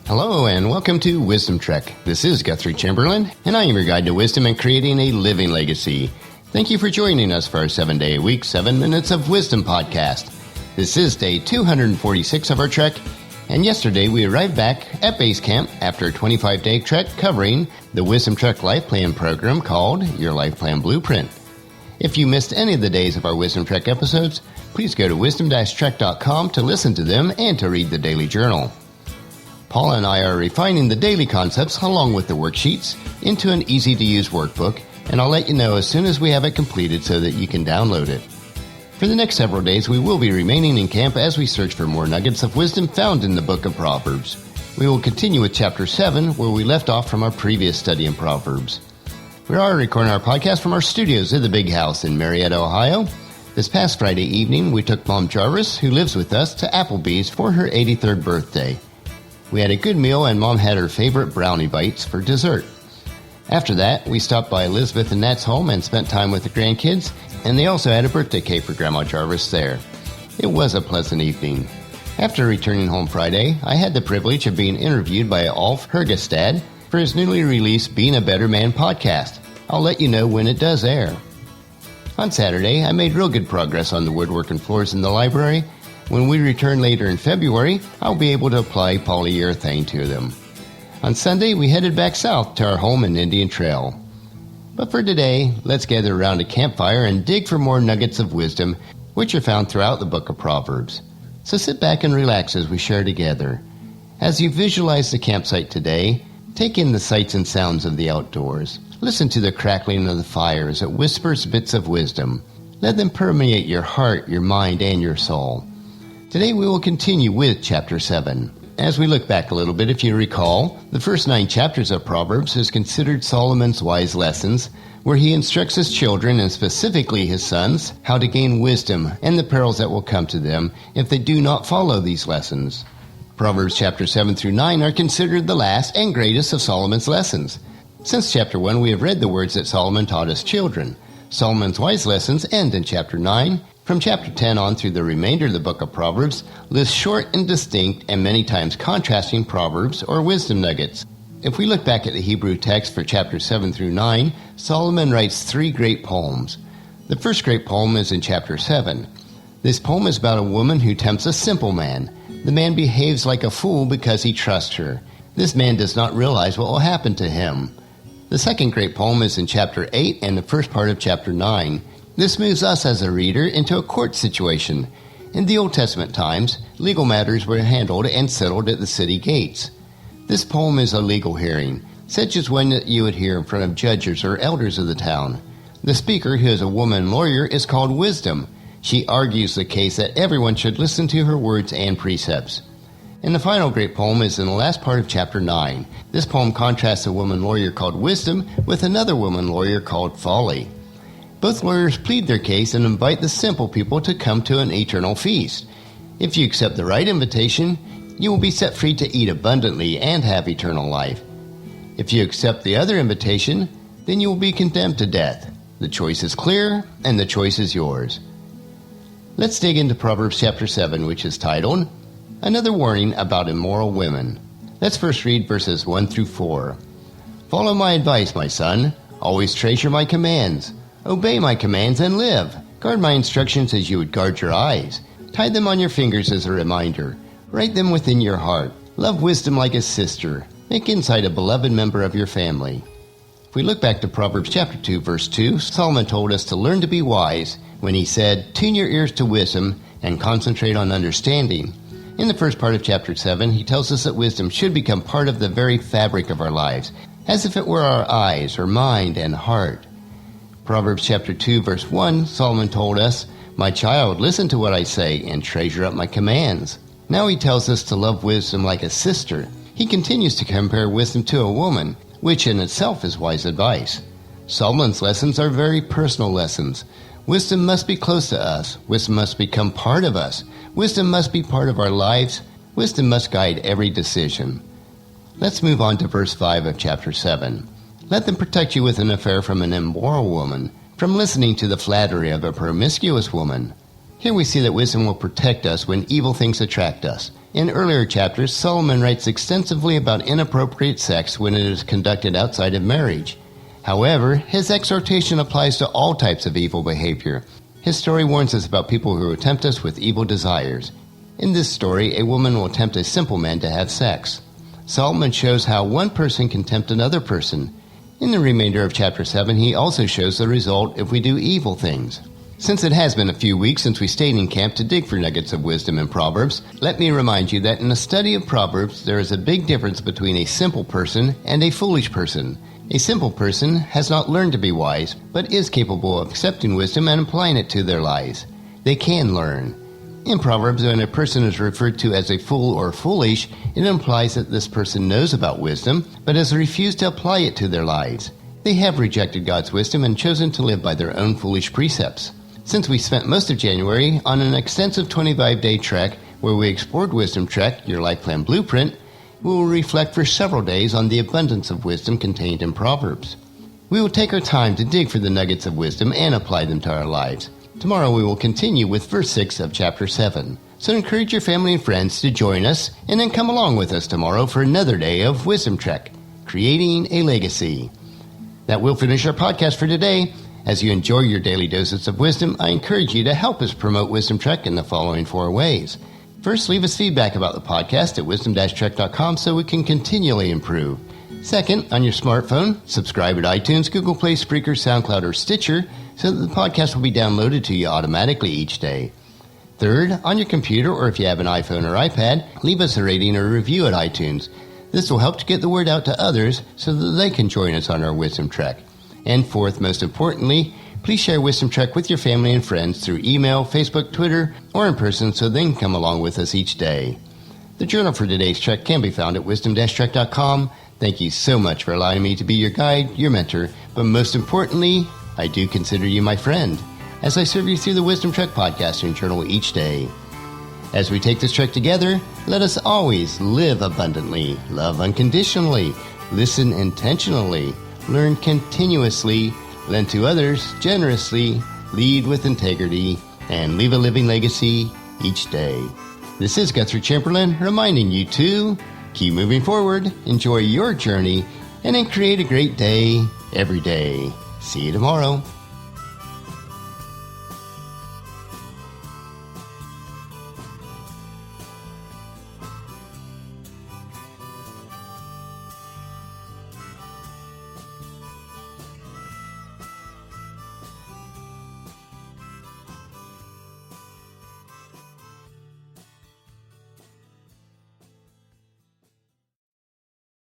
Hello and welcome to Wisdom Trek. This is Guthrie Chamberlain, and I am your guide to wisdom and creating a living legacy. Thank you for joining us for our 7-day-a-week, 7 Minutes of Wisdom podcast. This is day 246 of our trek, and yesterday we arrived back at base camp after a 25-day trek covering the Wisdom Trek Life Plan program called Your Life Plan Blueprint. If you missed any of the days of our Wisdom Trek episodes, please go to wisdom-trek.com to listen to them and to read the daily journal. Paula and I are refining the daily concepts along with the worksheets into an easy-to-use workbook, and I'll let you know as soon as we have it completed so that you can download it. For the next several days, we will be remaining in camp as we search for more nuggets of wisdom found in the book of Proverbs. We will continue with chapter 7, where we left off from our previous study in Proverbs. We are recording our podcast from our studios at the Big House in Marietta, Ohio. This past Friday evening, we took Mom Jarvis, who lives with us, to Applebee's for her 83rd birthday. We had a good meal, and Mom had her favorite brownie bites for dessert. After that, we stopped by Elizabeth and Nat's home and spent time with the grandkids, and they also had a birthday cake for Grandma Jarvis there. It was a pleasant evening. After returning home Friday, I had the privilege of being interviewed by Ulf Hergestad for his newly released Being a Better Man podcast. I'll let you know when it does air. On Saturday, I made real good progress on the woodworking floors in the library. When we return later in February, I'll be able to apply polyurethane to them. On Sunday, we headed back south to our home in Indian Trail. But for today, let's gather around a campfire and dig for more nuggets of wisdom, which are found throughout the book of Proverbs. So sit back and relax as we share together. As you visualize the campsite today, take in the sights and sounds of the outdoors. Listen to the crackling of the fire as it whispers bits of wisdom. Let them permeate your heart, your mind, and your soul. Today we will continue with chapter 7. As we look back a little bit, if you recall, the first 9 chapters of Proverbs is considered Solomon's wise lessons, where he instructs his children, and specifically his sons, how to gain wisdom and the perils that will come to them if they do not follow these lessons. Proverbs chapter 7 through 9 are considered the last and greatest of Solomon's lessons. Since chapter 1, we have read the words that Solomon taught his children. Solomon's wise lessons end in chapter 9. From chapter 10 on through the remainder of the book of Proverbs lists short and distinct and many times contrasting proverbs or wisdom nuggets. If we look back at the Hebrew text for chapters 7 through 9, Solomon writes 3 great poems. The first great poem is in chapter 7. This poem is about a woman who tempts a simple man. The man behaves like a fool because he trusts her. This man does not realize what will happen to him. The second great poem is in chapter 8 and the first part of chapter 9. This moves us as a reader into a court situation. In the Old Testament times, legal matters were handled and settled at the city gates. This poem is a legal hearing, such as one that you would hear in front of judges or elders of the town. The speaker, who is a woman lawyer, is called Wisdom. She argues the case that everyone should listen to her words and precepts. And the final great poem is in the last part of chapter 9. This poem contrasts a woman lawyer called Wisdom with another woman lawyer called Folly. Both lawyers plead their case and invite the simple people to come to an eternal feast. If you accept the right invitation, you will be set free to eat abundantly and have eternal life. If you accept the other invitation, then you will be condemned to death. The choice is clear, and the choice is yours. Let's dig into Proverbs chapter 7, which is titled, Another Warning About Immoral Women. Let's first read verses 1 through 4. Follow my advice, my son. Always treasure my commands. Obey my commands and live. Guard my instructions as you would guard your eyes. Tie them on your fingers as a reminder. Write them within your heart. Love wisdom like a sister. Make insight a beloved member of your family. If we look back to Proverbs chapter 2, verse 2, Solomon told us to learn to be wise when he said, Tune your ears to wisdom and concentrate on understanding. In the first part of chapter 7, he tells us that wisdom should become part of the very fabric of our lives, as if it were our eyes, our mind, and heart. Proverbs chapter 2, verse 1, Solomon told us, My child, listen to what I say and treasure up my commands. Now he tells us to love wisdom like a sister. He continues to compare wisdom to a woman, which in itself is wise advice. Solomon's lessons are very personal lessons. Wisdom must be close to us. Wisdom must become part of us. Wisdom must be part of our lives. Wisdom must guide every decision. Let's move on to verse 5 of chapter 7. Let them protect you with an affair from an immoral woman, from listening to the flattery of a promiscuous woman. Here we see that wisdom will protect us when evil things attract us. In earlier chapters, Solomon writes extensively about inappropriate sex when it is conducted outside of marriage. However, his exhortation applies to all types of evil behavior. His story warns us about people who will tempt us with evil desires. In this story, a woman will tempt a simple man to have sex. Solomon shows how one person can tempt another person. In the remainder of chapter 7, he also shows the result if we do evil things. Since it has been a few weeks since we stayed in camp to dig for nuggets of wisdom in Proverbs, let me remind you that in the study of Proverbs, there is a big difference between a simple person and a foolish person. A simple person has not learned to be wise, but is capable of accepting wisdom and applying it to their lives. They can learn. In Proverbs, when a person is referred to as a fool or foolish, it implies that this person knows about wisdom, but has refused to apply it to their lives. They have rejected God's wisdom and chosen to live by their own foolish precepts. Since we spent most of January on an extensive 25-day trek where we explored Wisdom Trek, Your Life Plan Blueprint, we will reflect for several days on the abundance of wisdom contained in Proverbs. We will take our time to dig for the nuggets of wisdom and apply them to our lives. Tomorrow we will continue with verse 6 of chapter 7. So encourage your family and friends to join us and then come along with us tomorrow for another day of Wisdom Trek, Creating a Legacy. That will finish our podcast for today. As you enjoy your daily doses of wisdom, I encourage you to help us promote Wisdom Trek in the following 4 ways. First, leave us feedback about the podcast at wisdom-trek.com so we can continually improve. Second, on your smartphone, subscribe at iTunes, Google Play, Spreaker, SoundCloud, or Stitcher so that the podcast will be downloaded to you automatically each day. Third, on your computer or if you have an iPhone or iPad, leave us a rating or review at iTunes. This will help to get the word out to others so that they can join us on our Wisdom Trek. And fourth, most importantly, please share Wisdom Trek with your family and friends through email, Facebook, Twitter, or in person so they can come along with us each day. The journal for today's trek can be found at wisdom-trek.com. Thank you so much for allowing me to be your guide, your mentor, but most importantly, I do consider you my friend as I serve you through the Wisdom Trek podcast and journal each day. As we take this trek together, let us always live abundantly, love unconditionally, listen intentionally, learn continuously, lend to others generously, lead with integrity, and leave a living legacy each day. This is Guthrie Chamberlain reminding you to keep moving forward, enjoy your journey, and then create a great day every day. See you tomorrow.